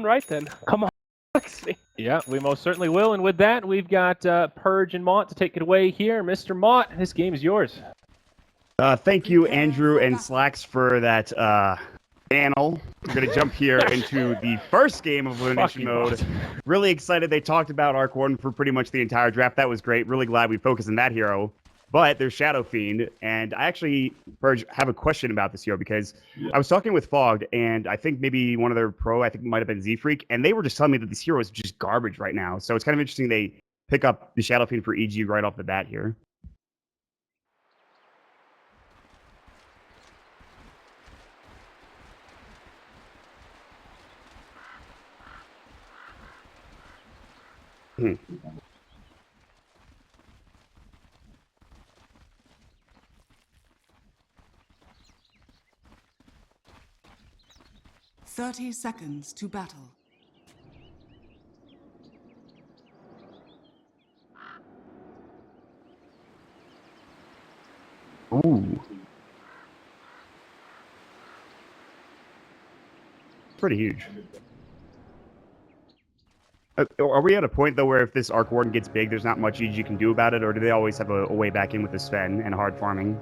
right then. Come on, Lexi. Yeah, we most certainly will. And with that, we've got Purge and Mont to take it away here. Mr. Mont, this game is yours. Thank you, Andrew and Slacks, for that panel. We're going to jump here into the first game of Elimination Mode. Really excited. They talked about Arc Warden for pretty much the entire draft. That was great. Really glad we focused on that hero. But there's Shadow Fiend, and I actually, Purge, have a question about this hero because I was talking with Fogged, and I think maybe one of their pro, I think it might have been Z-Freak, and they were just telling me that this hero is just garbage right now. So it's kind of interesting they pick up the Shadow Fiend for EG right off the bat here. Hmm. "30 seconds to battle." Ooh. Pretty huge. Are we at a point, though, where if this Arc Warden gets big, there's not much EG you can do about it, or do they always have a way back in with the Sven and hard farming?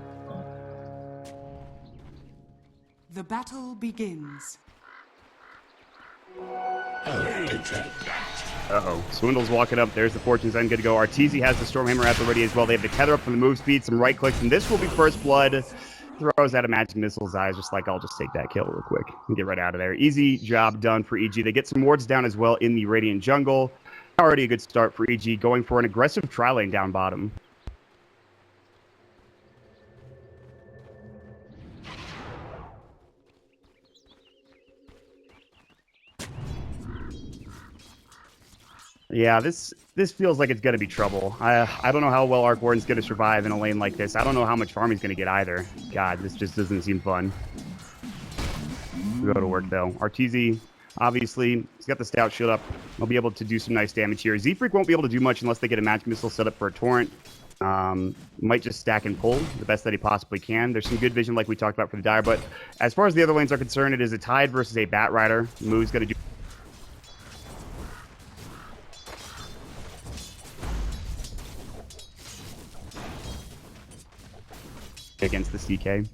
The battle begins. Uh-oh. Swindle's walking up. There's the Fortune's End. Good to go. Arteezy has the Stormhammer at the ready as well. They have the tether up for the move speed, some right clicks, and this will be first blood. Throws out a magic missile's eyes, just like, I'll just take that kill real quick and get right out of there. Easy job done for EG. They get some wards down as well in the Radiant Jungle. Already a good start for EG, going for an aggressive tri-lane down bottom. Yeah, this feels like it's going to be trouble. I don't know how well Arc Warden's going to survive in a lane like this. I don't know how much farm he's going to get either. God, this just doesn't seem fun. We'll go to work, though. Arteezy, obviously, he's got the Stout Shield up. He'll be able to do some nice damage here. Z-Freak won't be able to do much unless they get a magic missile set up for a torrent. Might just stack and pull the best that he possibly can. There's some good vision like we talked about for the Dire, but as far as the other lanes are concerned, it is a Tide versus a Bat Rider. Moo's going to do against the CK.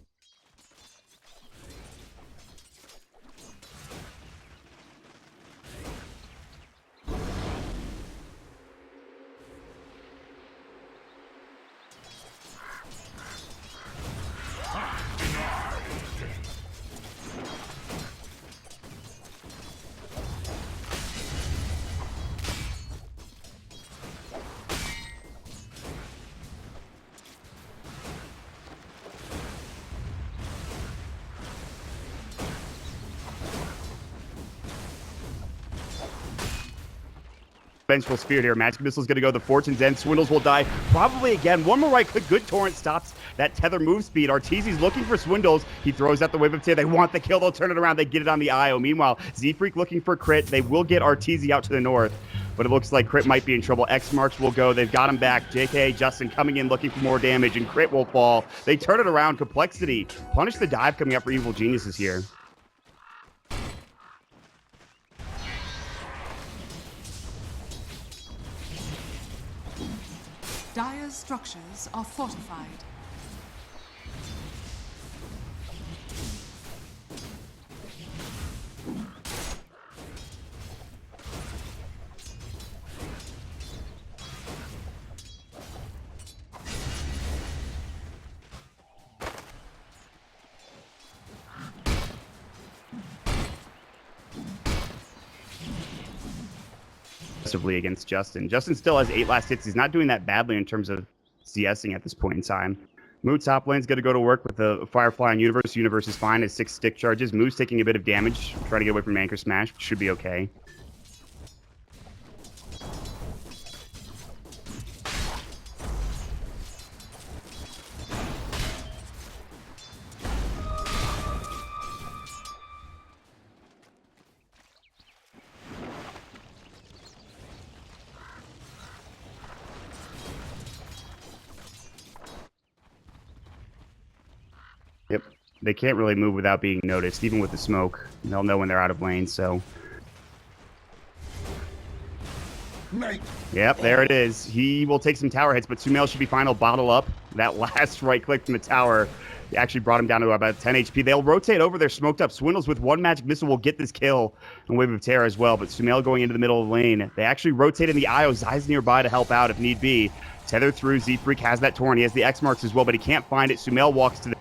Vengeful Spirit here. Magic Missile's going to go. The Fortune's End. Swindles will die. Probably again. One more right click. Good torrent stops that tether move speed. Arteezy's looking for Swindles. He throws out the Wave of Tear. They want the kill. They'll turn it around. They get it on the IO. Meanwhile, Z-Freak looking for crit. They will get Arteezy out to the north, but it looks like crit might be in trouble. X marks will go. They've got him back. JK, Justin coming in looking for more damage, and crit will fall. They turn it around. Complexity. Punish the dive coming up for Evil Geniuses here. Dire's structures are fortified. Against Justin. Justin still has 8 last hits. He's not doing that badly in terms of CSing at this point in time. Moo top lane's going to go to work with the Firefly on Universe. Universe is fine as 6 stick charges. Moo's taking a bit of damage, trying to get away from Anchor Smash. Should be okay. Yep. They can't really move without being noticed, even with the smoke. They'll know when they're out of lane, so Yep, there it is. He will take some tower hits, but sumail should be fine. He'll bottle up. That last right click from the tower actually brought him down to about 10 HP. They'll rotate over their smoked up Swindles with one magic missile will get this kill and Wave of Terror as well, but sumail going into the middle of the lane. They actually rotate in the IO. Zai's nearby to help out if need be. Tether through. Z-Freak has that Torn. He has the X marks as well, but he can't find it. Sumail walks to the...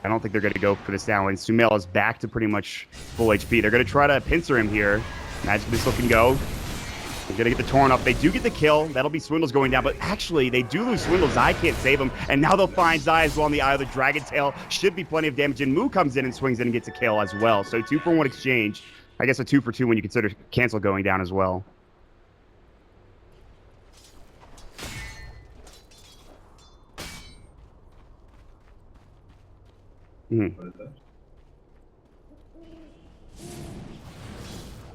I don't think they're going to go for this down lane. Sumail is back to pretty much full HP. They're going to try to pincer him here. Magic missile can go. They're going to get the Torn off. They do get the kill. That'll be Swindles going down. But actually, they do lose Swindles. Zai can't save him. And now they'll find Zai as well on the eye of the Dragon Tail. Should be plenty of damage. And Moo comes in and swings in and gets a kill as well. So 2-for-1 exchange. I guess a 2-for-2 when you consider cancel going down as well. And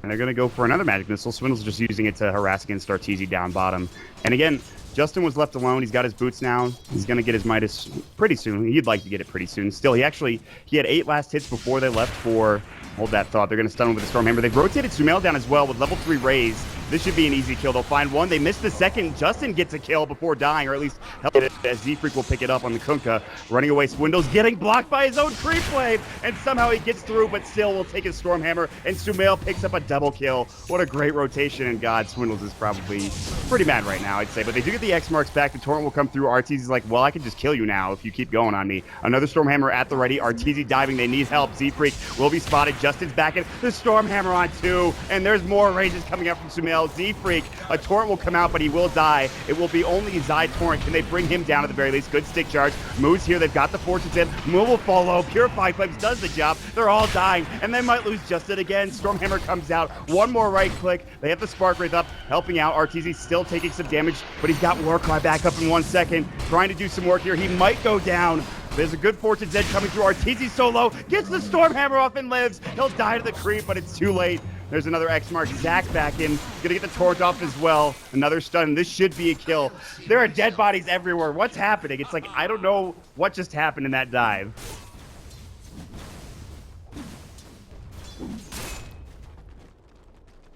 they're going to go for another magic missile. Swindle's just using it to harass against Arteezy down bottom. And again, Justin was left alone. He's got his boots now. He's going to get his Midas pretty soon. He'd like to get it pretty soon. Still, he had 8 last hits before they left for... Hold that thought. They're going to stun him with a Stormhammer. They've rotated Sumail down as well with level 3 Raise. This should be an easy kill. They'll find one. They missed the second. Justin gets a kill before dying, or at least help it as Z-Freak will pick it up on the Kunkka. Running away, Swindle's getting blocked by his own creep wave, and somehow he gets through, but still will take his Stormhammer, and Sumail picks up a double kill. What a great rotation, and God, Swindles is probably pretty mad right now, I'd say. But they do get the X marks back. The Torrent will come through. Arteezy's like, well, I can just kill you now if you keep going on me. Another Stormhammer at the ready. Arteezy diving. They need help. Z-Freak will be spotted. Justin's back in. The Stormhammer on 2, and there's more rages coming up from Sumail. Z-Freak, a Torrent will come out, but he will die. It will be only Zai Torrent. Can they bring him down at the very least? Good stick charge. Moo's here. They've got the Fortune's in. Moo will fall low. Purify Flames does the job. They're all dying, and they might lose Justin again. Stormhammer comes out. One more right click. They have the Spark Wraith up, helping out. Arteezy still taking some damage, but he's got Warcry back up in 1 second. Trying to do some work here. He might go down. There's a good Fortune's Edge coming through. Arteezy solo, gets the Stormhammer off and lives. He'll die to the creep, but it's too late. There's another X mark. Zach back in. Gonna get the Torrent off as well. Another stun. This should be a kill. There are dead bodies everywhere. What's happening? It's like, I don't know what just happened in that dive.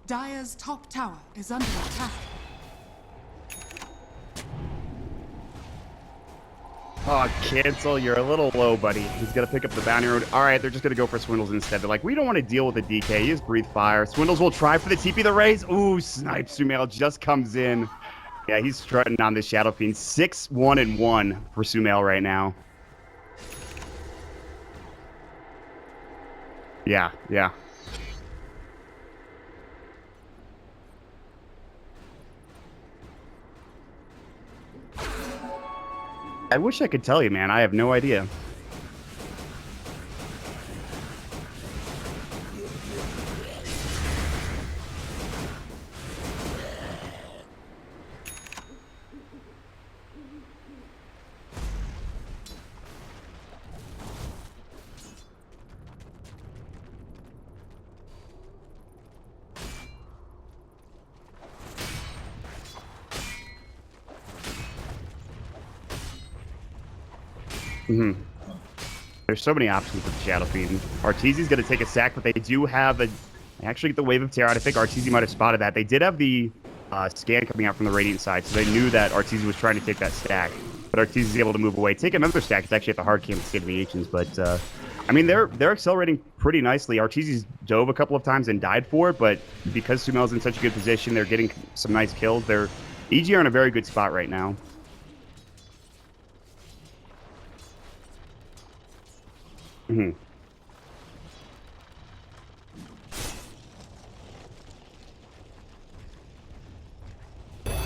Dire's top tower is under attack. Oh, cancel. You're a little low, buddy. He's going to pick up the bounty road. All right, they're just going to go for Swindles instead. They're like, we don't want to deal with the DK. He just breathe fire. Swindles will try for the TP the raise. Ooh, snipe. Sumail just comes in. Yeah, he's strutting on this Shadow Fiend. 6-1-1 for Sumail right now. Yeah. I wish I could tell you, man. I have no idea. There's so many options with Shadow Fiend. Arteezy's going to take a sack, but they do have a... They actually get the Wave of Terror out. I think Arteezy might have spotted that. They did have the scan coming out from the Radiant side, so they knew that Arteezy was trying to take that stack. But Arteezy's able to move away. Take another stack. It's actually at the hard camp State of the Ancients, but... I mean, they're accelerating pretty nicely. Arteezy's dove a couple of times and died for it, but because Sumail's in such a good position, they're getting some nice kills. They're... EG are in a very good spot right now.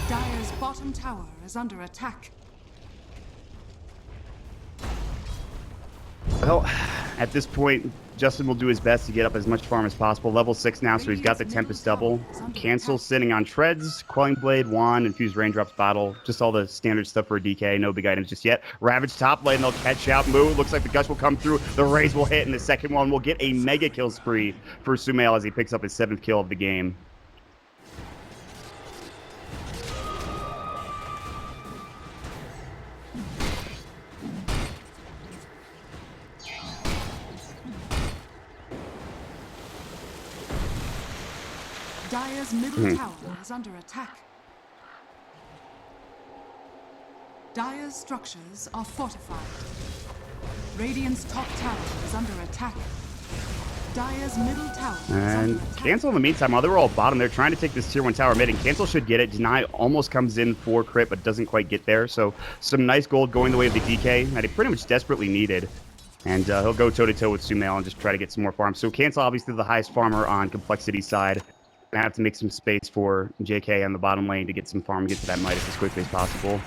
Dire's bottom tower is under attack. Well, at this point, Justin will do his best to get up as much farm as possible. Level 6 now, so he's got the Tempest double. Cancel, sitting on Treads, Quelling Blade, Wand, Infused Raindrops bottle. Just all the standard stuff for a DK. No big items just yet. Ravage top lane, they'll catch out. Move. Looks like the Gush will come through. The Raise will hit, and the second one will get a mega kill spree for Sumail as he picks up his 7th kill of the game. Dire's middle tower is under attack. Dire's structures are fortified. Radiant's top tower is under attack. Dire's middle tower is And under attack. Cancel in the meantime, while they were all bottom, they're trying to take this tier 1 tower mid, and Cancel should get it. Deny almost comes in for crit, but doesn't quite get there. So some nice gold going the way of the DK that he pretty much desperately needed. And he'll go toe-to-toe with Sumail and just try to get some more farms. So Cancel, obviously the highest farmer on Complexity side. Gonna have to make some space for JK on the bottom lane to get some farm, get to that Midas as quickly as possible.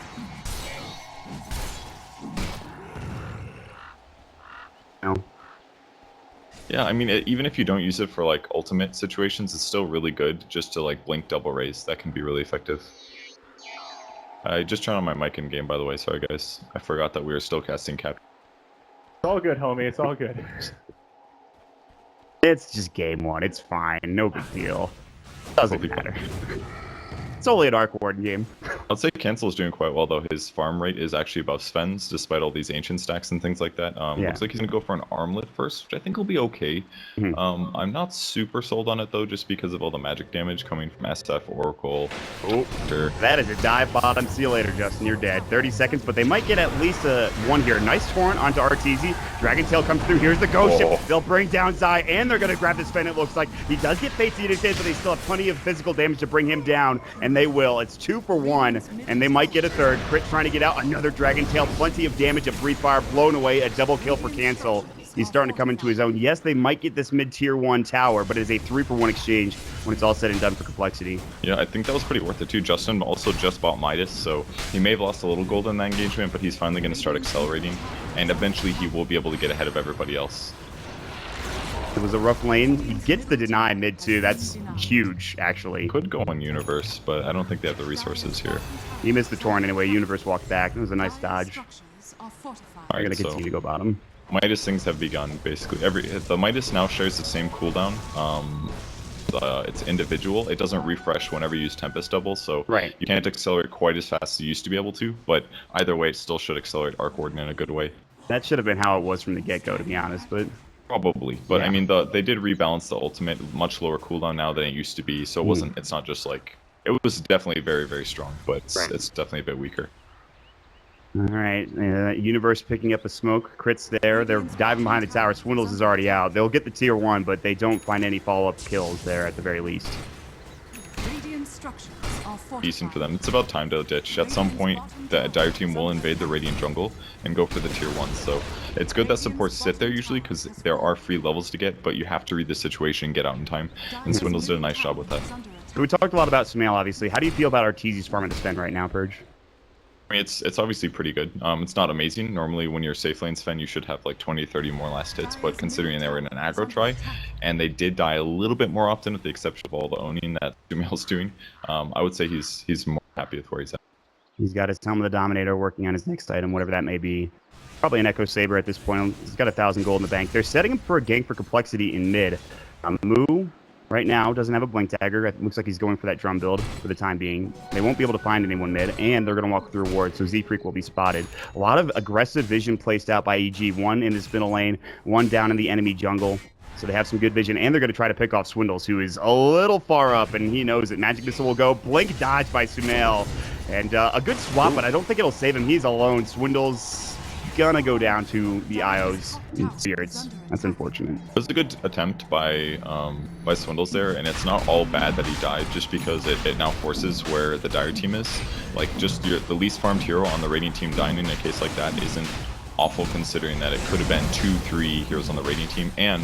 No. Yeah, I mean, even if you don't use it for like ultimate situations, it's still really good just to like blink double raise. That can be really effective. I just turned on my mic in game, by the way. Sorry, guys. I forgot that we were still casting cap. It's all good, homie. It's all good. It's just game 1. It's fine. No big deal. Doesn't matter. It's only an Arc Warden game. I'd say Cancel is doing quite well, though. His farm rate is actually above Sven's, despite all these ancient stacks and things like that. Looks like he's going to go for an armlet first, which I think will be okay. I'm not super sold on it, though, just because of all the magic damage coming from SF, Oracle. Oh, that is a dive bottom. See you later, Justin. You're dead. 30 seconds, but they might get at least one here. Nice torrent onto Arteezy. Dragon Tail comes through. Here's the Ghost Ship. They'll bring down Zai, and they're going to grab this Sven, it looks like. He does get Fate's Edict, but they still have plenty of physical damage to bring him down, and they will. It's 2 for 1, and they might get a third. Crit trying to get out. Another Dragon Tail. Plenty of damage. A Breathe Fire blown away. A double kill for Cancel. He's starting to come into his own. Yes, they might get this mid-tier 1 tower, but it is a 3 for 1 exchange when it's all said and done for Complexity. Yeah, I think that was pretty worth it, too. Justin also just bought Midas, so he may have lost a little gold in that engagement, but he's finally going to start accelerating, and eventually he will be able to get ahead of everybody else. It was a rough lane. He gets the deny mid too. That's huge, actually. Could go on Universe, but I don't think they have the resources here. He missed the torrent anyway. Universe walked back. It was a nice dodge. They're going to continue to go bottom. Midas things have begun, basically. The Midas now shares the same cooldown. It's individual. It doesn't refresh whenever you use Tempest Double, so you can't accelerate quite as fast as you used to be able to, but either way, it still should accelerate Arc Warden in a good way. That should have been how it was from the get-go, to be honest, but... Probably, but I mean, they did rebalance the ultimate, much lower cooldown now than it used to be, so it wasn't. It's not just like it was definitely very, very strong, but it's definitely a bit weaker. All right, Universe picking up a smoke. Crit's there. They're diving behind the tower. Swindles is already out. They'll get the tier 1, but they don't find any follow-up kills there at the very least. Decent for them. It's about time to ditch. At some point, the Dire team will invade the Radiant jungle and go for the tier 1. So it's good that supports sit there usually because there are free levels to get, but you have to read the situation and get out in time. And Swindles did a nice job with that. So we talked a lot about Sumail, obviously. How do you feel about Arteezy's farm at the spend right now, Purge? I mean, it's obviously pretty good. It's not amazing. Normally, when you're safe lane Sven, you should have like 20, 30 more last hits. But considering they were in an aggro try, and they did die a little bit more often, with the exception of all the owning that Sumail's doing, I would say he's more happy with where he's at. He's got his Helm of the Dominator working on his next item, whatever that may be. Probably an Echo Saber at this point. He's got 1,000 gold in the bank. They're setting him for a gank for Complexity in mid. Moo right now doesn't have a blink dagger. It looks like he's going for that drum build for the time being. They won't be able to find anyone mid, and they're going to walk through a ward, so Z-Freak will be spotted. A lot of aggressive vision placed out by EG. One in this middle lane, one down in the enemy jungle. So they have some good vision, and they're going to try to pick off Swindles, who is a little far up, and he knows that Magic Missile will go. Blink dodge by Sumail. And a good swap, but I don't think it'll save him. He's alone. Swindles gonna go down to the IOs in Spirits. That's unfortunate. It was a good attempt by Swindles there, and it's not all bad that he died, just because it now forces where the Dire team is. Like, just the least farmed hero on the Radiant team dying in a case like that isn't awful, considering that it could have been 2-3 heroes on the Radiant team, and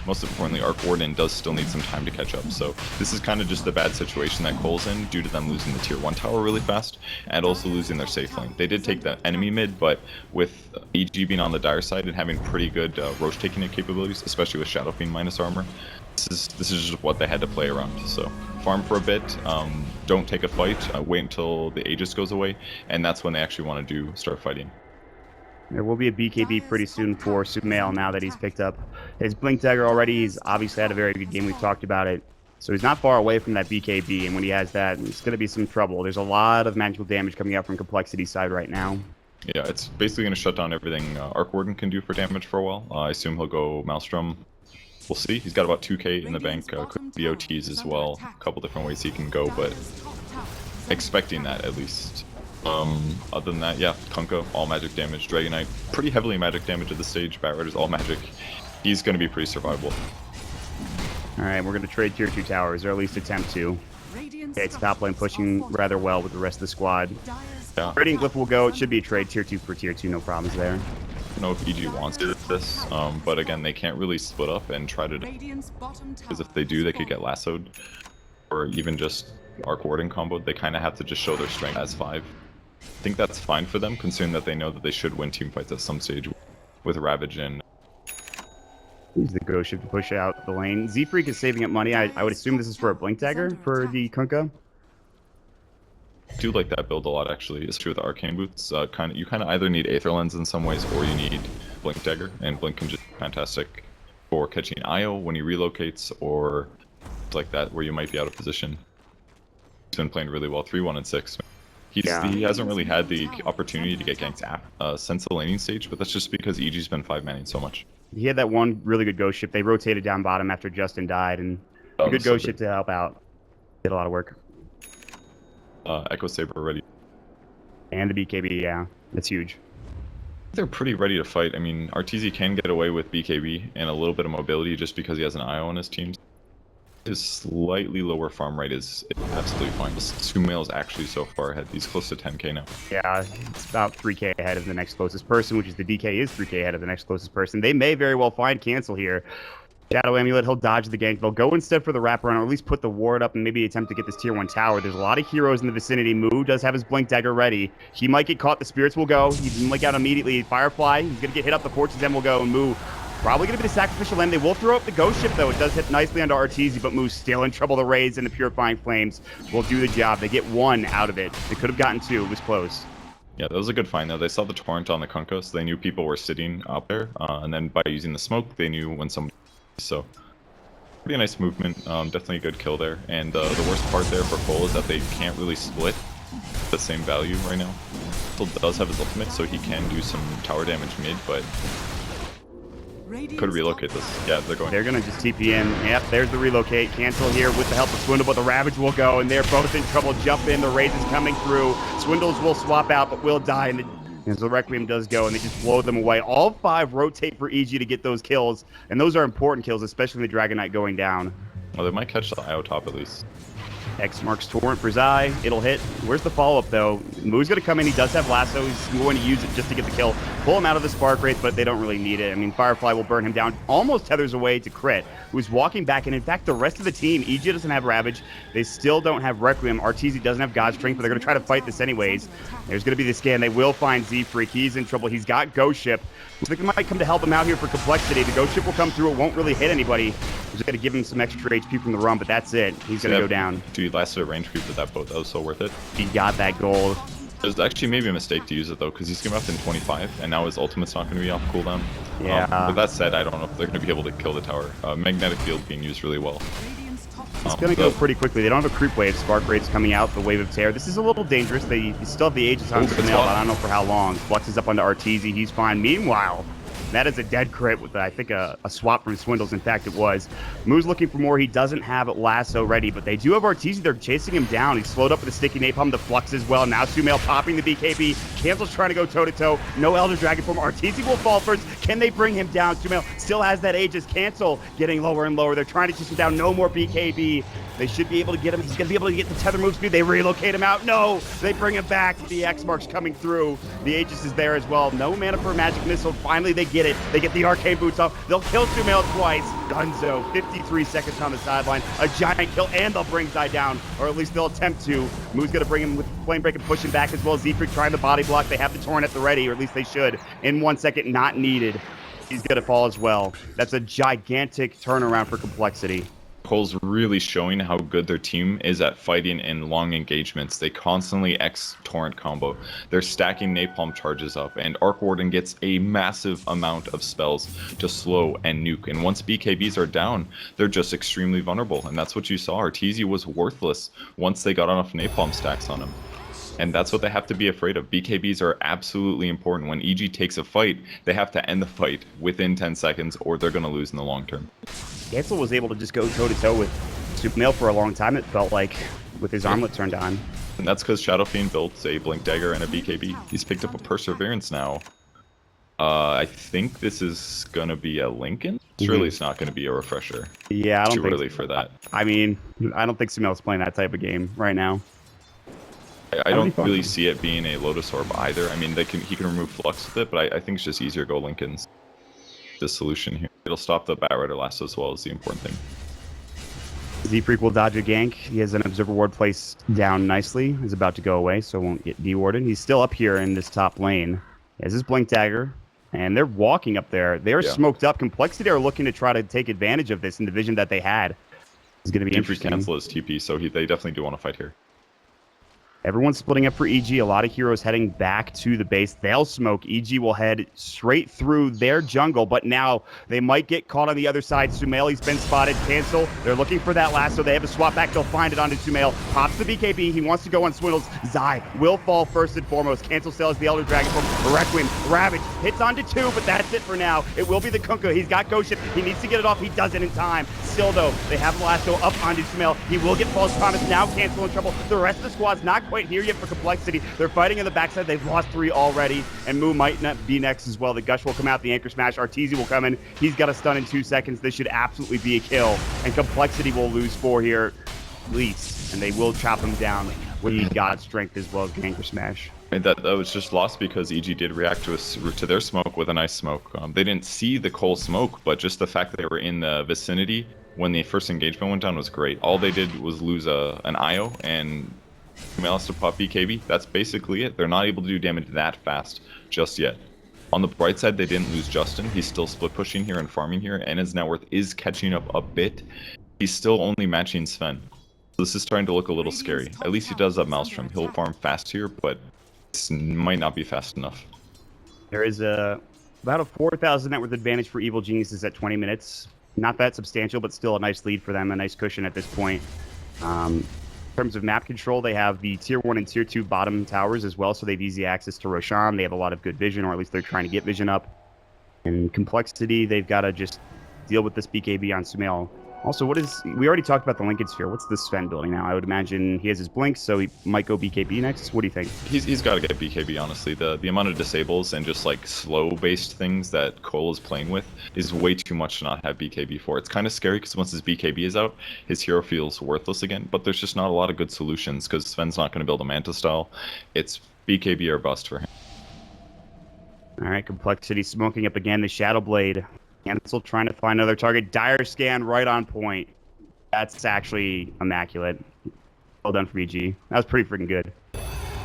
most importantly, Arc Warden does still need some time to catch up. So this is kind of just the bad situation that coL's in, due to them losing the tier 1 tower really fast, and also losing their safe lane. They did take the enemy mid, but with EG being on the Dire side and having pretty good Roche taking capabilities, especially with Shadow Fiend minus armor, this is just what they had to play around. So farm for a bit, don't take a fight, wait until the Aegis goes away, and that's when they actually want to start fighting. There will be a BKB pretty soon for Sumail now that he's picked up his Blink Dagger already. He's obviously had a very good game. We've talked about it. So he's not far away from that BKB, and when he has that, it's going to be some trouble. There's a lot of magical damage coming out from Complexity side right now. Yeah, it's basically going to shut down everything Arc Warden can do for damage for a while. I assume he'll go Maelstrom. we'll see. He's got about 2k in the bank. Could be OTs as well. A couple different ways he can go, but expecting that at least. Other than that, yeah, Kunkka, all magic damage. Dragonite, pretty heavily magic damage at the stage. Bat Rider's all magic. He's going to be pretty survivable. Alright, we're going to trade tier 2 towers, or at least attempt to. Okay, it's top lane pushing rather well with the rest of the squad. Yeah. Radiant Glyph will go. It should be a trade tier 2 for tier 2, no problems there. I don't know if EG wants to do this, but again, they can't really split up and try to, because if they do, they could get lassoed, or even just arc warding combo. They kind of have to just show their strength as 5. I think that's fine for them, considering that they know that they should win team fights at some stage with Ravage and. Use the Ghost Ship to push out the lane. Z-Freak is saving up money. I would assume this is for a Blink Dagger for the Kunkka. I do like that build a lot, actually. It's true with Arcane Boots. You kind of either need Aether Lens in some ways, or you need Blink Dagger, and Blink can just be fantastic for catching IO when he relocates, or like that, where you might be out of position. He's been playing really well, 3-1 and 6. He hasn't really had the opportunity to get ganked since the laning stage, but that's just because EG's been 5-manning so much. He had that one really good Ghost Ship. They rotated down bottom after Justin died, and a good Ghost Ship to help out. Did a lot of work. Echo Saber ready. And the BKB, yeah. That's huge. They're pretty ready to fight. I mean, RTZ can get away with BKB and a little bit of mobility just because he has an IO on his team. His slightly lower farm rate is absolutely fine. Sumail is actually so far ahead. He's close to 10k now. Yeah, it's about 3k ahead of the next closest person, which is the DK is 3k ahead of the next closest person. They may very well find cancel here. Shadow Amulet, he'll dodge the gank. They'll go instead for the wraparound, or at least put the ward up and maybe attempt to get this tier 1 tower. There's a lot of heroes in the vicinity. Moo does have his Blink Dagger ready. He might get caught. The spirits will go. He can link out immediately. Firefly, he's going to get hit up. The Fortune's End will go, and Moo probably going to be the sacrificial lamb. They will throw up the Ghost Ship, though. It does hit nicely onto Arteezy, but Moo's still in trouble. The Rays and the Purifying Flames will do the job. They get 1 out of it. They could have gotten 2. It was close. Yeah, that was a good find, though. They saw the Torrent on the Kunkka, so they knew people were sitting up there. And then by using the smoke, they knew when somebody... So, pretty nice movement. Definitely a good kill there. And the worst part there for coL is that they can't really split the same value right now. Still does have his ultimate, so he can do some tower damage mid, but... Could relocate this. Yeah, they're going. They're going to just TP in. Yep, there's the relocate. Cancel here with the help of Swindle, but the Ravage will go, and they're both in trouble. Jump in. The Raze is coming through. Swindles will swap out, but will die. And the Requiem does go, and they just blow them away. All 5 rotate for EG to get those kills, and those are important kills, especially the Dragon Knight going down. Well, they might catch the IO top at least. X marks Torrent for Zai. It'll hit. Where's the follow-up, though? Moo's going to come in. He does have Lasso. He's going to use it just to get the kill. Pull him out of the Spark Wraith, but they don't really need it. I mean, Firefly will burn him down. Almost tethers away to Crit, who's walking back. And in fact, the rest of the team, EG doesn't have Ravage. They still don't have Requiem. Arteezy doesn't have God Strength, but they're going to try to fight this anyways. There's going to be the scan. They will find Z-Freak. He's in trouble. He's got Ghost Ship. Looks like it might come to help him out here for complexity. The Ghost Ship will come through. It won't really hit anybody. Just going to give him some extra HP from the run, but that's it. He's going to go down. Dude, last range creep with that boat. That was so worth it. He got that gold. It was actually maybe a mistake to use it, though, because he's going to be up in 25, and now his ultimate's not going to be off cooldown. Yeah. But that said, I don't know if they're going to be able to kill the tower. Magnetic Field being used really well. It's going to go pretty quickly. They don't have a creep wave. Spark Wraith's coming out. The Wave of Terror. This is a little dangerous. They still have the Aegis on Sumail, but I don't know for how long. Flux is up onto Arteezy. He's fine. Meanwhile, that is a dead crit with, I think, a swap from Swindles. In fact, it was. Moo's looking for more. He doesn't have Lasso ready, but they do have Arteezy. They're chasing him down. He's slowed up with a sticky napalm. The Flux as well. Now Sumail popping the BKB. Cancel's trying to go toe-to-toe. No Elder Dragon form. Arteezy will fall first. Can they bring him down? Sumail still has that Aegis. Cancel getting lower and lower. They're trying to chase him down. No more BKB. They should be able to get him. He's going to be able to get the tether move speed. They relocate him out. No! They bring him back. The X marks coming through. The Aegis is there as well. No mana for a magic missile. Finally, they get it. They get the arcane boots off. They'll kill Sumail twice. Gunzo, 53 seconds on the sideline. A giant kill, and they'll bring Zai down, or at least they'll attempt to. Moo's going to bring him with Flame Break and push him back as well. Z-Freak trying the body block. They have the Torrent at the ready, or at least they should. In 1 second, not needed. He's going to fall as well. That's a gigantic turnaround for complexity. coL's really showing how good their team is at fighting in long engagements. They constantly X-Torrent combo. They're stacking Napalm charges up, and Arc Warden gets a massive amount of spells to slow and nuke. And once BKBs are down, they're just extremely vulnerable. And that's what you saw. Arteezy was worthless once they got enough Napalm stacks on him. And that's what they have to be afraid of. BKBs are absolutely important. When EG takes a fight, they have to end the fight within 10 seconds, or they're going to lose in the long term. cancel was able to just go toe-to-toe with sumail for a long time, it felt like, with his armlet turned on. And that's because Shadow Fiend built a Blink Dagger and a BKB. He's picked up a Perseverance now. I think this is going to be a Lincoln. Surely it's not going to be a Refresher. Yeah, I don't Too think early for that. I mean, I don't think Sumail's playing that type of game right now. I don't really see it being a Lotus Orb either. I mean, he can remove Flux with it, but I think it's just easier to go Lincolns. The solution here. It'll stop the Bat Rider last as well as the important thing. Z-Freak will dodge a gank. He has an Observer Ward placed down nicely. He's about to go away, so won't get dewarded. He's still up here in this top lane. He has his Blink Dagger, and they're walking up there. They're smoked up. Complexity are looking to try to take advantage of this in the vision that they had. It's going to be interesting. Cancel his TP, so they definitely do want to fight here. Everyone's splitting up for EG. A lot of heroes heading back to the base. They'll smoke. EG will head straight through their jungle, but now they might get caught on the other side. Sumail's been spotted. Cancel. They're looking for that lasso. They have a swap back. They'll find it onto Sumail. Pops the BKB. He wants to go on Swindles. Zai will fall first and foremost. Cancel sells the Elder Dragon from Requiem. Ravage hits onto 2, but that's it for now. It will be the Kunkka. He's got Ghost Ship. He needs to get it off. He does it in time. Still, though, they have the lasso up onto Sumail. He will get False Promise. Now Cancel in trouble. The rest of the squad's not quite here yet for Complexity. They're fighting in the backside. They've lost 3 already, and Moo might not be next as well. The Gush will come out. The Anchor Smash. Arteezy will come in. He's got a stun in 2 seconds. This should absolutely be a kill, and Complexity will lose 4 here, at least, and they will chop him down with the God Strength as well as the Anchor Smash. And that was just lost because EG did react to their smoke with a nice smoke. They didn't see the coL smoke, but just the fact that they were in the vicinity when the first engagement went down was great. All they did was lose an IO and Sumail to pop BKB. That's basically it. They're not able to do damage that fast just yet. On the bright side, they didn't lose Justin. He's still split pushing here and farming here, and his net worth is catching up a bit. He's still only matching Sven. So this is starting to look a little scary. At least he does have Maelstrom. He'll farm fast here, but this might not be fast enough. There is about a 4,000 net worth advantage for Evil Geniuses at 20 minutes. Not that substantial, but still a nice lead for them, a nice cushion at this point. In terms of map control, they have the Tier 1 and Tier 2 bottom towers as well, so they have easy access to Roshan. They have a lot of good vision, or at least they're trying to get vision up. In Complexity, they've got to just deal with this BKB on Sumail. Also, we already talked about the Lincoln Sphere. What's the Sven building now? I would imagine he has his Blink, so he might go BKB next. What do you think? He's got to get BKB, honestly. The amount of disables and just like slow-based things that coL is playing with is way too much to not have BKB for. It's kind of scary because once his BKB is out, his hero feels worthless again, but there's just not a lot of good solutions because Sven's not going to build a Manta style. It's BKB or bust for him. All right, Complexity smoking up again. The Shadow Blade. Cancel trying to find another target. Dire Scan right on point. That's actually immaculate. Well done for EG. That was pretty freaking good.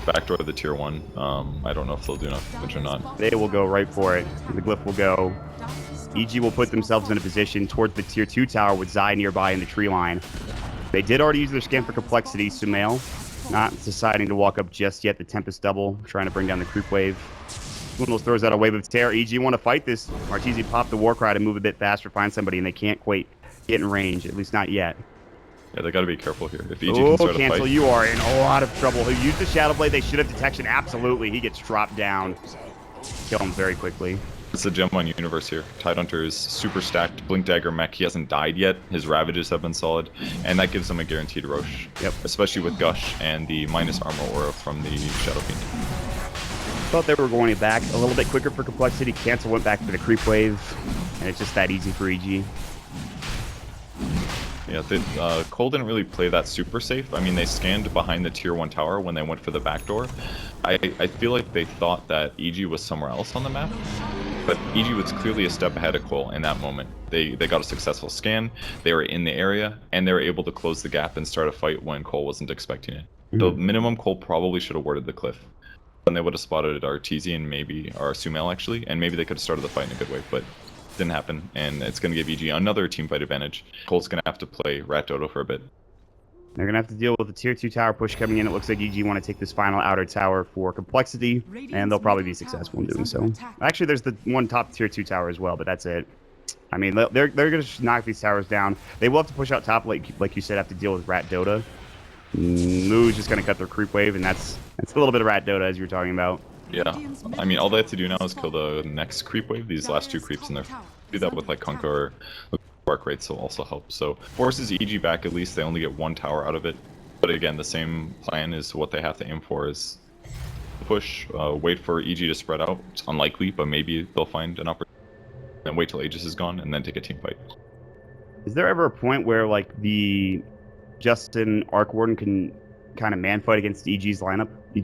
Backdoor to the Tier 1. I don't know if they'll do enough damage or not. They will go right for it. The Glyph will go. EG will put themselves in a position towards the Tier 2 tower with Zai nearby in the tree line. They did already use their scan for Complexity. Sumail not deciding to walk up just yet. The Tempest double, trying to bring down the creep wave. Swindles throws out a wave of terror. EG want to fight this. Arteezy popped the Warcry to move a bit faster, find somebody, and they can't quite get in range, at least not yet. Yeah, they got to be careful here. If EG can start a Cancel, fight... you are in a lot of trouble. Who used the Shadow Blade? They should have detection. Absolutely. He gets dropped down. Kill him very quickly. It's the gem on universe here. Tidehunter is super stacked. Blink Dagger mech. He hasn't died yet. His Ravages have been solid. And that gives him a guaranteed Rosh. Yep. Especially with Gush and the minus armor aura from the Shadow Fiend. Thought they were going back a little bit quicker for Complexity. Cancel went back for the creep wave. And it's just that easy for EG. Yeah, coL didn't really play that super safe. I mean, they scanned behind the Tier 1 tower when they went for the backdoor. I feel like they thought that EG was somewhere else on the map. But EG was clearly a step ahead of coL in that moment. They got a successful scan, they were in the area, and they were able to close the gap and start a fight when coL wasn't expecting it. The minimum coL probably should have warded the cliff. And they would have spotted Arteezy and maybe, or Sumail actually, and maybe they could have started the fight in a good way, but didn't happen, and it's going to give EG another team fight advantage. coL's going to have to play Rat Dodo for a bit. They're going to have to deal with the Tier 2 tower push coming in. It looks like EG want to take this final outer tower for Complexity, and they'll probably be successful in doing so. Actually, there's the one top Tier 2 tower as well, but that's it. I mean, they're going to knock these towers down. They will have to push out top, like you said, have to deal with Rat Dota. Moo's just going to cut their creep wave, and that's a little bit of Rat Dota, as you were talking about. Yeah, I mean, all they have to do now is kill the next creep wave, these last 2 creeps in there. Do that with like Kunkka or spark rates will also help. So forces EG back, at least they only get 1 tower out of it. But again, the same plan is what they have to aim for is push, wait for EG to spread out. It's unlikely, but maybe they'll find an opportunity. Then wait till Aegis is gone, and then take a team fight. Is there ever a point where like the Justin Arc Warden can kind of man fight against EG's lineup? He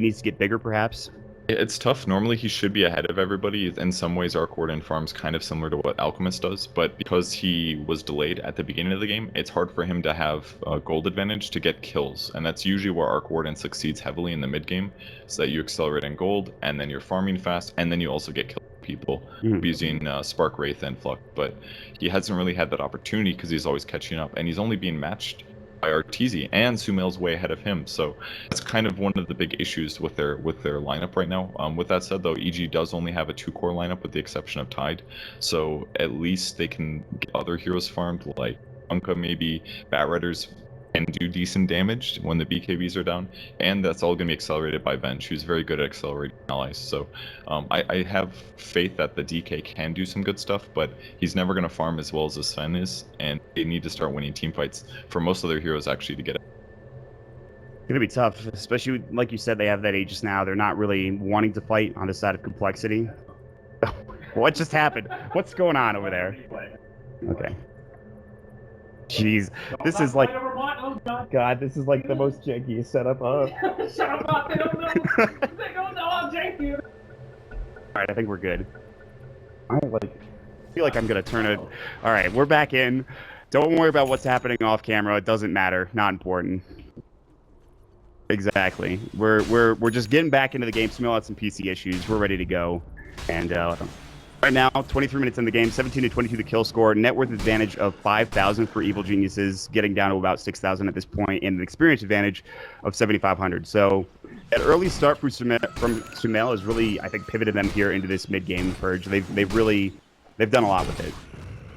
needs to get bigger, perhaps. It's tough. Normally he should be ahead of everybody. In some ways, Arc Warden farms kind of similar to what Alchemist does, but because he was delayed at the beginning of the game, it's hard for him to have a gold advantage to get kills, and that's usually where Arc Warden succeeds heavily in the mid game, so that you accelerate in gold, and then you're farming fast, and then you also get killed people using Spark Wraith and Flux. But he hasn't really had that opportunity because he's always catching up, and he's only being matched by Arteezy, and Sumail's way ahead of him, so that's kind of one of the big issues with their lineup right now. With that said, though, EG does only have a 2-core lineup with the exception of Tide, so at least they can get other heroes farmed, like Unka, maybe Bat Riders can do decent damage when the BKBs are down, and that's all going to be accelerated by Venge, who's very good at accelerating allies. So I have faith that the DK can do some good stuff, but he's never going to farm as well as the Sven is, and they need to start winning team fights for most of their heroes actually to get it. It's gonna be tough, especially like you said, they have that Aegis now. They're not really wanting to fight on the side of complexity. What just happened? What's going on over there? Okay. Jeez, this is like, God, this is like the most jankiest setup. Shut up, they don't know. They don't know how janky it is. All right, I think we're good. I feel like I'm gonna turn it. All right, we're back in. Don't worry about what's happening off camera. It doesn't matter. Not important. Exactly. We're just getting back into the game. Sumail had some PC issues. We're ready to go, and right now, 23 minutes in the game, 17 to 22 the kill score, net worth advantage of 5,000 for Evil Geniuses, getting down to about 6,000 at this point, and an experience advantage of 7,500. So, an early start from Sumail has really, I think, pivoted them here into this mid-game purge. They've done a lot with it.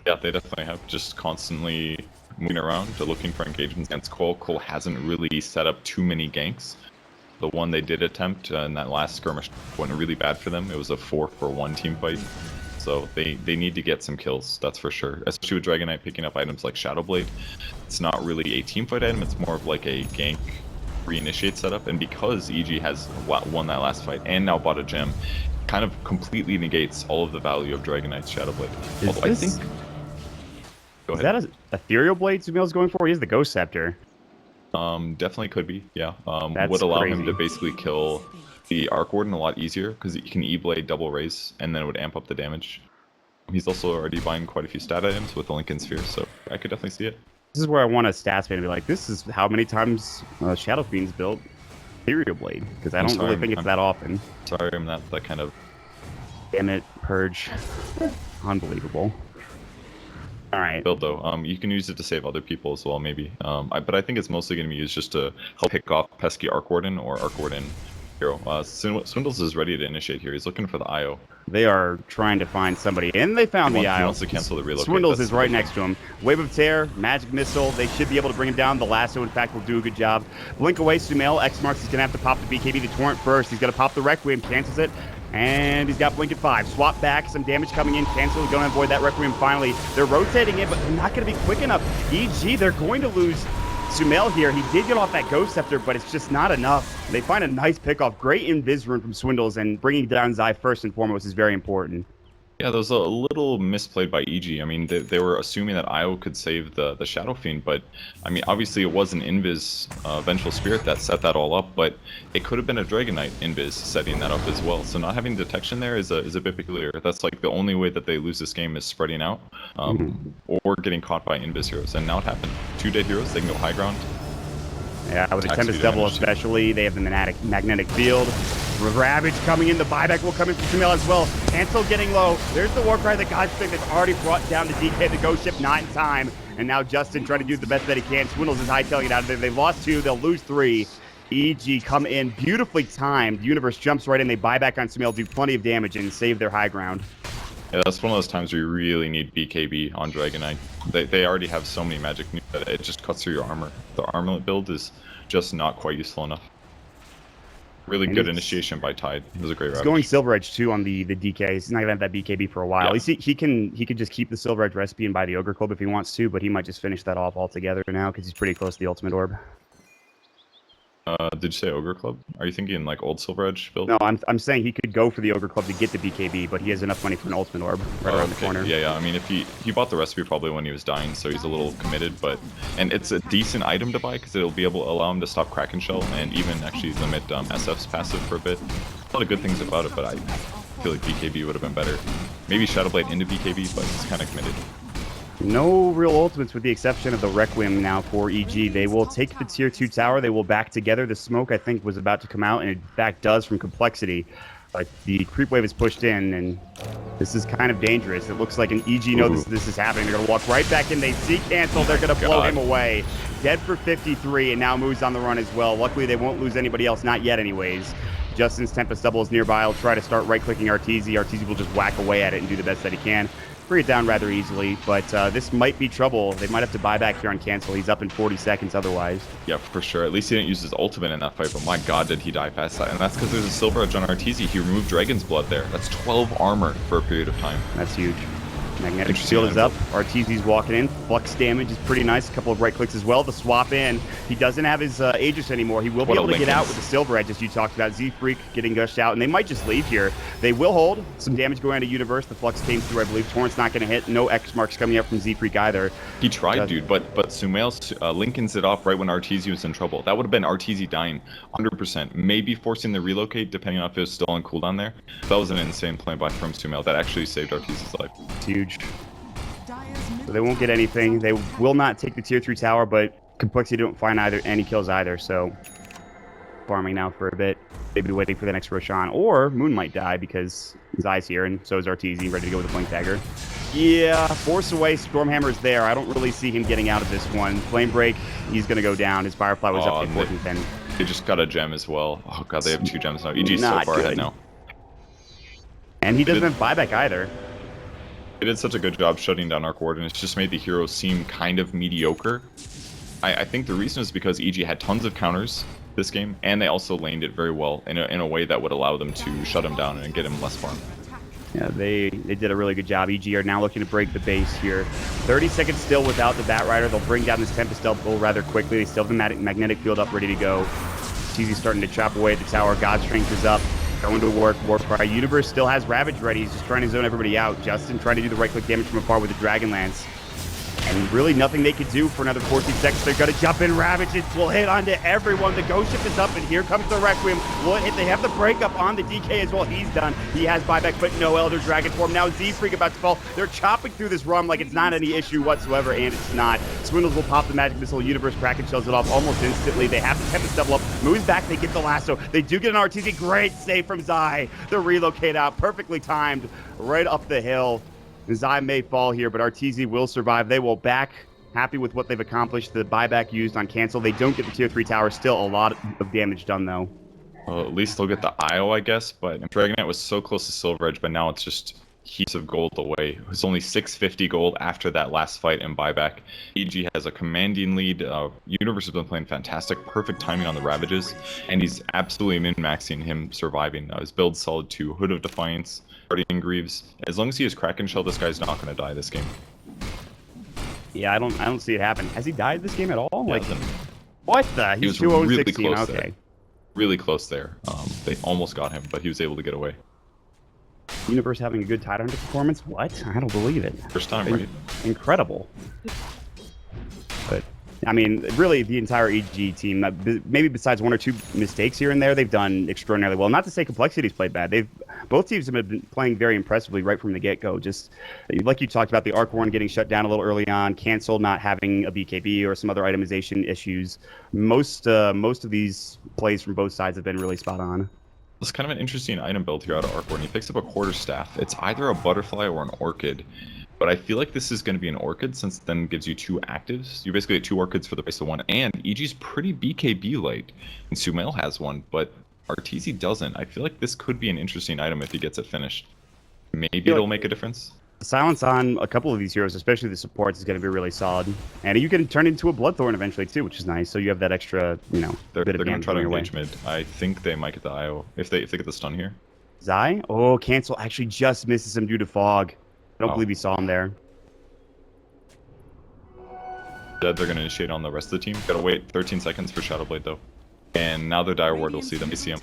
Yeah, they definitely have. Just constantly moving around, looking for engagements against coL. coL hasn't really set up too many ganks. The one they did attempt in that last skirmish went really bad for them. It was a 4-for-1 team fight. So they need to get some kills, that's for sure. Especially with Dragon Knight picking up items like Shadow Blade. It's not really a team fight item, it's more of like a gank reinitiate setup. And because EG has won that last fight and now bought a gem, kind of completely negates all of the value of Dragon Knight's Shadow Blade. Although I think... Go ahead. Is that an ethereal blade Sumail's going for? He has the Ghost Scepter. Definitely could be, yeah. That's would allow crazy. him to basically kill the Arc Warden a lot easier, because he can E-Blade double raise, and then it would amp up the damage. He's also already buying quite a few stat items with the Lincoln Sphere, so I could definitely see it. This is where I want a stats fan to be like, this is how many times Shadow Fiend's built ethereal blade, because I don't really think it's that often. Sorry, I'm not that kind of... Damn it, Purge. Unbelievable. All right. Build though, you can use it to save other people as well, maybe. But I think it's mostly going to be used just to help pick off pesky Arc Warden or Arc Warden hero. Swindles is ready to initiate here. He's looking for the IO. They are trying to find somebody, and they found the IO. He wants to cancel the relocate. Swindles is right next to him. Wave of Tear, Magic Missile. They should be able to bring him down. The Lasso, in fact, will do a good job. Blink away, Sumail. X marks. He's going to have to pop the BKB, the Torrent first. He's going to pop the Requiem, cancels it. And he's got Blink at 5. Swap back, some damage coming in, cancel, going to avoid that Requiem finally. They're rotating it, but they're not going to be quick enough. EG, they're going to lose Sumail here. He did get off that Ghost Scepter, but it's just not enough. They find a nice pickoff. Great invis rune from Swindles, and bringing down Zai first and foremost is very important. Yeah, that was a little misplayed by EG. I mean, they were assuming that IO could save the Shadow Fiend, but I mean, obviously it was an Invis Vengeful Spirit that set that all up, but it could have been a Dragon Knight Invis setting that up as well. So not having detection there is a bit peculiar. That's like the only way that they lose this game is spreading out, or getting caught by Invis heroes. And now it happened. 2 dead heroes, they can go high ground. Yeah, with the Tempest Devil especially, they have the magnetic field. Ravage coming in, the buyback will come in from Sumail as well. Cancel getting low. There's the Warcry, the Godstick that's already brought down the DK, the Ghost Ship, not in time. And now Justin trying to do the best that he can. Swindles is hightailing it out of there. They've lost 2, they'll lose 3. EG come in, beautifully timed. Universe jumps right in, they buy back on Sumail, do plenty of damage, and save their high ground. Yeah, that's one of those times where you really need BKB on Dragon Knight. They already have so many magic nukes that it just cuts through your armor. The armlet build is just not quite useful enough. Really And good it's- initiation by Tide. It was a great He's ravage. going Silver Edge too on the DK. He's not gonna have that BKB for a while. Yeah. He could just keep the Silver Edge recipe and buy the Ogre Club if he wants to, but he might just finish that off altogether now because he's pretty close to the Ultimate Orb. Did you say Ogre Club? Are you thinking like old Silver Edge build? No, I'm saying he could go for the Ogre Club to get the BKB, but he has enough money for an Ultimate Orb right around the Okay. corner. Yeah. I mean, if he bought the recipe probably when he was dying, so he's a little committed. And it's a decent item to buy because it'll be able to allow him to stop Kraken Shell and even actually limit SF's passive for a bit. A lot of good things about it, but I feel like BKB would have been better. Maybe Shadowblade into BKB, but he's kind of committed. No real ultimates with the exception of the Requiem now for EG. They will take the tier 2 tower. They will back together. The smoke, I think, was about to come out, and in fact does from Complexity. But the creep wave is pushed in, and this is kind of dangerous. It looks like an EG know this is happening. They're going to walk right back in. They see cancel. They're going to blow him away. Dead for 53, and now Moo's on the run as well. Luckily, they won't lose anybody else. Not yet, anyways. Justin's Tempest Double is nearby. He'll try to start right-clicking Arteezy. Arteezy will just whack away at it and do the best that he can. Bring it down rather easily, but this might be trouble. They might have to buy back here on cancel. He's up in 40 seconds otherwise. Yeah, for sure. At least he didn't use his ultimate in that fight, but my god, did he die past that. And that's because there's a Silver Edge on Arteezy. He removed Dragon's Blood there. That's 12 armor for a period of time. That's huge. Magnetic Interesting Shield is up. item. Arteezy's walking in. Flux damage is pretty nice. A couple of right clicks as well. The swap in. He doesn't have his Aegis anymore. He will be What a able to get out Linken's. with the Silver Edge, as you talked about. Z-Freak getting gushed out, and they might just leave here. They will hold. Some damage going on to Universe. The Flux came through, I believe. Torrent's not going to hit. No X marks coming up from Z-Freak either. He tried, dude, but Sumail Lincoln's it off right when Arteezy was in trouble. That would have been Arteezy dying 100%. Maybe forcing the relocate, depending on if it was still on cooldown there. That was an insane play by from Sumail. That actually saved Arteezy's life. It's huge. So they won't get anything. They will not take the tier 3 tower, but Complexity don't find any kills either, so farming now for a bit. Maybe waiting for the next Roshan. Or Moon might die because his eye's here, and so is Arteezy, ready to go with a Blink Dagger. Yeah, Force Away, Stormhammer's there. I don't really see him getting out of this one. Flame Break, he's going to go down. His Firefly was up to 410. They just got a gem as well. Oh god, they have 2 gems now. EG's so Not far good. ahead now. And he doesn't have buyback either. They did such a good job shutting down our coordinates, just made the hero seem kind of mediocre. I think the reason is because EG had tons of counters this game, and they also laned it very well in a way that would allow them to shut him down and get him less farm. Yeah, they did a really good job. EG are now looking to break the base here. 30 seconds still without the Batrider. They'll bring down this Tempest Double rather quickly. They still have the magnetic field up, ready to go. Cheesy's starting to chop away at the tower. God's Strength is up. Going to work. Warcry. Universe still has Ravage ready. He's just trying to zone everybody out. Justin trying to do the right-click damage from afar with the Dragonlance. And really nothing they could do for another 14 seconds. They're going to jump in. Ravage will hit onto everyone. The Ghost Ship is up, and here comes the Requiem. Will it hit? They have the breakup on the DK as well. He's done. He has buyback, but no Elder Dragon form. Now Z-Freak about to fall. They're chopping through this ROM like it's not any issue whatsoever, and it's not. Swindles will pop the Magic Missile. Universe Kraken shells it off almost instantly. They have the Tempest double up. Moves back. They get the lasso. They do get an RTZ. Great save from Zai. The relocate out. Perfectly timed. Right up the hill. Zai may fall here, but Arteezy will survive. They will back. Happy with what they've accomplished. The buyback used on cancel. They don't get the tier 3 tower. Still a lot of damage done, though. Well, at least they'll get the IO, I guess, but Dragonite was so close to Silver Edge, but now it's just heaps of gold away. It was only 650 gold after that last fight and buyback. EG has a commanding lead. Universe has been playing fantastic. Perfect timing on the Ravages, and he's absolutely min-maxing him surviving. His build's solid too. Hood of Defiance, Guardian Greaves. As long as he has Kraken Shell, this guy's not going to die this game. Yeah, I don't see it happen. Has he died this game at all? Yeah, Like, what the? He He's was 2-0 really 16. close Okay. there. Really close there. They almost got him, but he was able to get away. Universe having a good Tidehunter performance? What? I don't believe it. First time, right? Incredible. But, I mean, really, the entire EG team, maybe besides 1 or 2 mistakes here and there, they've done extraordinarily well. Not to say Complexity's played bad. Both teams have been playing very impressively right from the get-go. Just like you talked about, the Arc Warren getting shut down a little early on, Cancel not having a BKB or some other itemization issues. Most of these plays from both sides have been really spot on. It's kind of an interesting item build here out of Arcor, and he picks up a Quarterstaff. It's either a Butterfly or an Orchid, but I feel like this is going to be an Orchid since it then gives you 2 actives. You basically get 2 Orchids for the price of 1, and EG's pretty BKB light, and Sumail has one, but Arteezy doesn't. I feel like this could be an interesting item if he gets it finished. Maybe it'll make a difference. Silence on a couple of these heroes, especially the supports, is going to be really solid. And you can turn into a Bloodthorn eventually too, which is nice. So you have that extra, you know, They're bit of going to damage try to going your way. engage mid. I think they might get the IO if they get the stun here. Zai? Oh, cancel actually just misses him due to fog. I don't believe he saw him there. They're going to initiate on the rest of the team. Gotta wait 13 seconds for Shadowblade though. And now their Dire Ward will see them. They see him.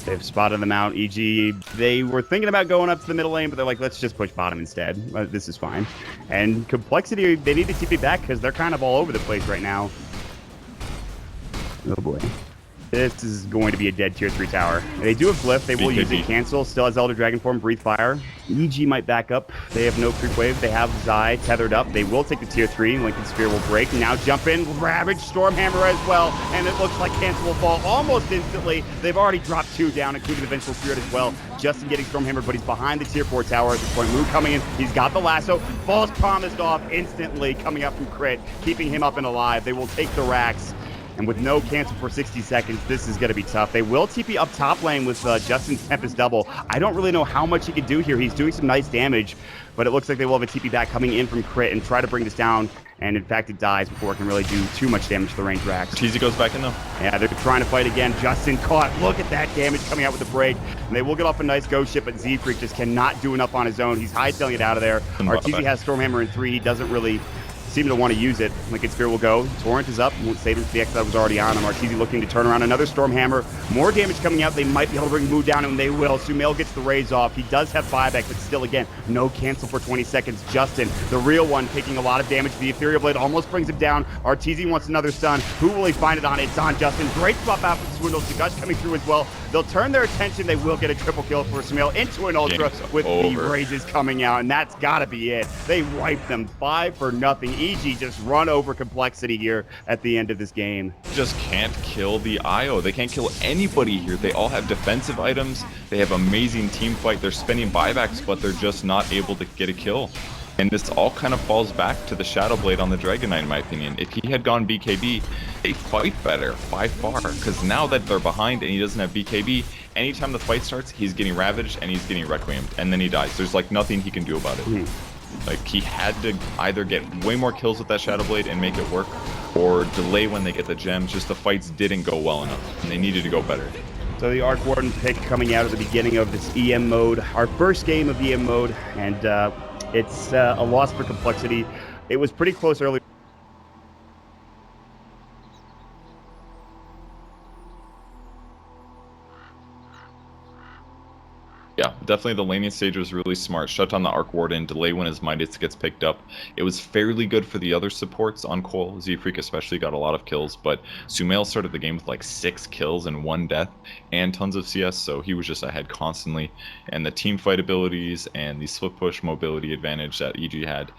They've spotted them out. EG, they were thinking about going up to the middle lane, but they're like, let's just push bottom instead. This is fine. And Complexity, they need to TP back because they're kind of all over the place right now. Oh boy. This is going to be a dead tier 3 tower. They do have Glyph. They will use it. Cancel. Still has Elder Dragon Form. Breathe Fire. EG might back up. They have no creep wave. They have Zai tethered up. They will take the tier 3. Lincoln Sphere will break. Now jump in. Ravage. Stormhammer as well. And it looks like Cancel will fall almost instantly. They've already dropped 2 down, including the Vengeful Spirit as well. Justin getting Stormhammer, but he's behind the tier 4 tower at this point. Moo coming in. He's got the lasso. Falls promised off instantly, coming up from crit, keeping him up and alive. They will take the racks. And with no cancel for 60 seconds, this is going to be tough. They will TP up top lane with Justin's Tempest Double. I don't really know how much he can do here. He's doing some nice damage, but it looks like they will have a TP back coming in from crit and try to bring this down. And in fact, it dies before it can really do too much damage to the range racks. Teasy goes back in though. Yeah, they're trying to fight again. Justin caught. Look at that damage coming out with the break. And they will get off a nice ghost ship, but Z-Freak just cannot do enough on his own. He's hightailing it out of there. Arteezy has Stormhammer in 3. He doesn't really seem to want to use it. Lincoln Sphere will go. Torrent is up. Won't save him for the X that was already on him. Arteezy looking to turn around another Stormhammer. More damage coming out. They might be able to bring Moo down, and they will. Sumail gets the raise off. He does have buyback, but still, again, no cancel for 20 seconds. Justin, the real one, taking a lot of damage. The Ethereal Blade almost brings him down. Arteezy wants another stun. Who will he find it on? It's on Justin. Great swap out for Swindle. Gush coming through as well. They'll turn their attention. They will get a triple kill for Sumail into an Ultra with the rages coming out, and that's got to be it. They wipe them 5-0. EG just run over Complexity here at the end of this game. Just can't kill the IO. They can't kill anybody here. They all have defensive items. They have amazing team fight. They're spending buybacks, but they're just not able to get a kill. And this all kind of falls back to the Shadowblade on the Dragon Knight, in my opinion. If he had gone BKB, they fight better by far. Because now that they're behind and he doesn't have BKB, anytime the fight starts, he's getting ravaged and he's getting requiemed. And then he dies. There's like nothing he can do about it. Like, he had to either get way more kills with that Shadowblade and make it work, or delay when they get the gems. Just the fights didn't go well enough, and they needed to go better. So the Arc Warden pick coming out at the beginning of this EM mode, our first game of EM mode, and it's a loss for Complexity. It was pretty close early. Yeah, definitely the laning stage was really smart. Shut down the Arc Warden, delay when his Midas gets picked up. It was fairly good for the other supports on coL. Z-Freak especially got a lot of kills, but Sumail started the game with like 6 kills and 1 death and tons of CS, so he was just ahead constantly. And the team fight abilities and the split push mobility advantage that EG had,